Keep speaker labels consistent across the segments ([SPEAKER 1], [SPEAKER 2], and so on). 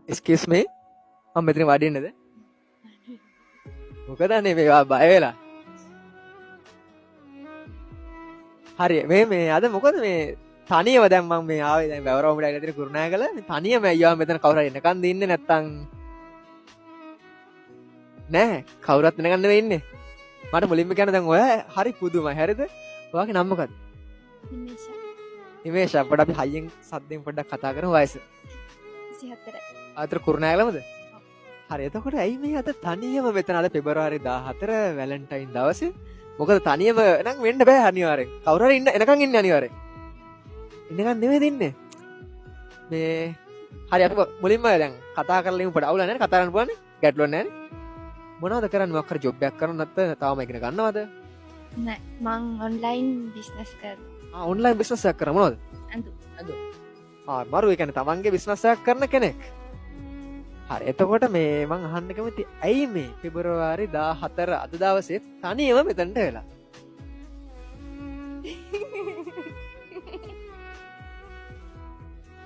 [SPEAKER 1] Excuse me. මම මෙතන වඩින්නද? මොකද අනේ මේවා බය වෙලා. හරි මේ අද මොකද මේ තනියම දැන් මම මේ ආවේ දැන් වැවරවමුඩ ඇවිල්ලා තියෙන කුරුණෑගල මේ තනියම අයියා මෙතන කවුරු හරි එනකන් දින්නේ නැත්තම් නෑ කවුරුත් එනකන් නෙවෙයි ඉන්නේ. මට මුලින්ම කියන්න දැන් ඔය හරි පුදුමයි හරිද? ඔයාගේ නම මොකක්ද? හිමේෂ අපිට අපි හයියෙන් සද්දෙන් පොඩ්ඩක් කතා කරමු වයස
[SPEAKER 2] 24.
[SPEAKER 1] ආතර කුරුණෑගලමද? හරි එතකොට ඇයි මේ අද තනියම මෙතන අද පෙබරවාරි 14 වැලන්ටයින් දවසේ මොකද තනියම නම් වෙන්න බෑ අනිවාර්යෙන් කවුරු හරි ඉන්න එනකන් ඉන්නේ අනිවාර්යෙන් ඉන්නකන් නෙමෙයි දින්නේ මේ හරි අපි මුලින්ම දැන් කතා කරලා ඉමු පොඩ අවුල නැහැ කතා කරන්න පුළුවන් ගැටලුවක් නැහැ මොනවද කරන්නේ මොකක් හරි ජොබ් එකක් කරනවද නැත්නම් තාම ඉගෙන ගන්නවද
[SPEAKER 2] නෑ මං ඔන්ලයින් බිස්නස් කරනවා.
[SPEAKER 1] ඔන්ලයින් බිස්නස් එකක් කරා මොනවද
[SPEAKER 2] අඳු.
[SPEAKER 1] මරු ඒ කියන්නේ තමන්ගේ බිස්නස් එකක් කරන කෙනෙක් හරි එතකොට මේ මං අහන්න කැමති ඇයි මේ පෙබරවාරි 14 අද දවසේ තනියම මෙතනට වෙලා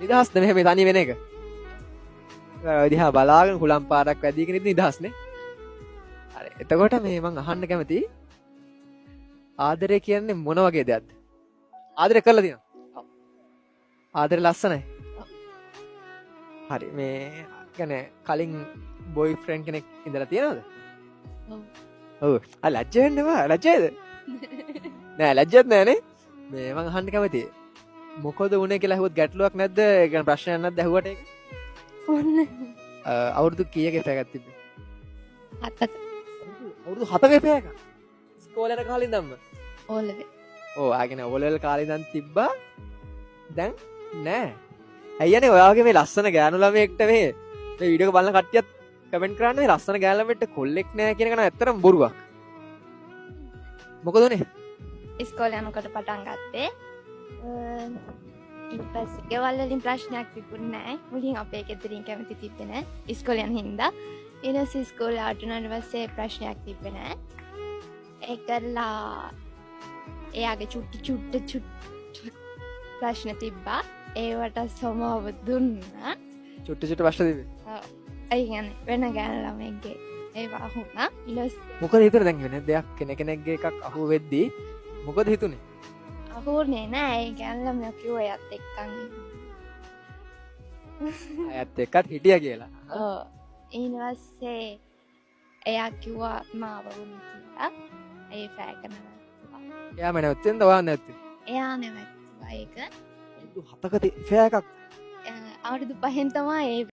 [SPEAKER 1] නිදහස් නෙමෙයි මේ තනිය වෙන එක දිහා බලාගෙන හුලම් පාරක් වැදීගෙන ඉඳි නිදහස්නේ හරි එතකොට මේ මං අහන්න කැමති ආදරය කියන්නේ මොන වගේ දෙයක්ද ආදරය කරලා තියෙනවද ආදරය ලස්සනයි හරි මේ කියන්නේ කලින් බොයි ෆ්‍රෙන්ඩ් කෙනෙක් ඉඳලා තියෙනවද? ඔව්. ලැජ්ජ වෙන්න එපා. ලැජ්ජයිද? නෑ ලැජ්ජත් නෑනේ. මේ මං අහන්න කැමතියි. මොකද උනේ කියලා අහුවත් ගැටලුවක් නැද්ද? ඒ කියන්නේ ප්‍රශ්නයක් නැද්ද අහුවට ඒක?
[SPEAKER 2] ඔන්න.
[SPEAKER 1] අවුරුදු කීයක පැයක් තිබ්බේ?
[SPEAKER 2] 7ක.
[SPEAKER 1] අවුරුදු 7ක පැයක්. ඉස්කෝලේ යන කාලේ ඉඳන්ම.
[SPEAKER 2] ඕලෙවේ.
[SPEAKER 1] ඔව් ආගෙන ඕලෙවල් කාලේ ඉඳන් තිබ්බා. දැන් නෑ. අයියනේ ඔයාගේ මේ ලස්සන ගෑනු ළමයෙක්ට මේ වීඩියෝ එක බලන කට්ටියත් කමෙන්ට් කරන්නේ ලස්සන ගෑනු ළමෙක්ට කොල්ලෙක් නෑ කියන එක නම් ඇත්තටම බොරුවක්. මොකද උනේ?
[SPEAKER 2] ඉස්කෝලේ යනකොට පටන් ගත්තේ. ඊට පස්සේ ගෙවල් වලින් ප්‍රශ්නයක් තිබුණේ නෑ. මුලින් අපේ ගෙදරින් කැමති තිබ්බේ නෑ. ඉස්කෝලේ යන හින්දා. ඊට පස්සේ ඉස්කෝලේ ආටුනාට පස්සේ ප්‍රශ්නයක් තිබ්බේ නෑ. ඒකලා එයාගේ චුට්ටි ප්‍රශ්න තිබ්බා. ඒවට සමාව දුන්නා.
[SPEAKER 1] චුට්ටි ප්‍රශ්න තිබ්බේ.
[SPEAKER 2] ඔව්. ඒ කියන්නේ වෙන ගෑනු ළමෙක්ගේ ඒවා වුණා. ඊළස්
[SPEAKER 1] මොකද හිතුනේ දැන් වෙන දෙයක් කෙනෙක්ගේ එකක් අහුව වෙද්දී මොකද හිතුනේ?
[SPEAKER 2] අහුනේ නෑ ඒ ගෑනු ළමයා කිව්වා එයත් එක්කන්.
[SPEAKER 1] අයත් එක්කත් හිටියා කියලා.
[SPEAKER 2] ඔව්. ඊට පස්සේ එයා කිව්වා මාව වුණ කියලා. ඒ ෆෑ කරනවා.
[SPEAKER 1] එයාම නැවතුෙන්ද ඔයා නැවතුනේ?
[SPEAKER 2] එයා නෙවෙයි ඒක.
[SPEAKER 1] අවුරුදු 7ක ෆෑ එකක්
[SPEAKER 2] අවුරුදු 5න් තමයි ඒ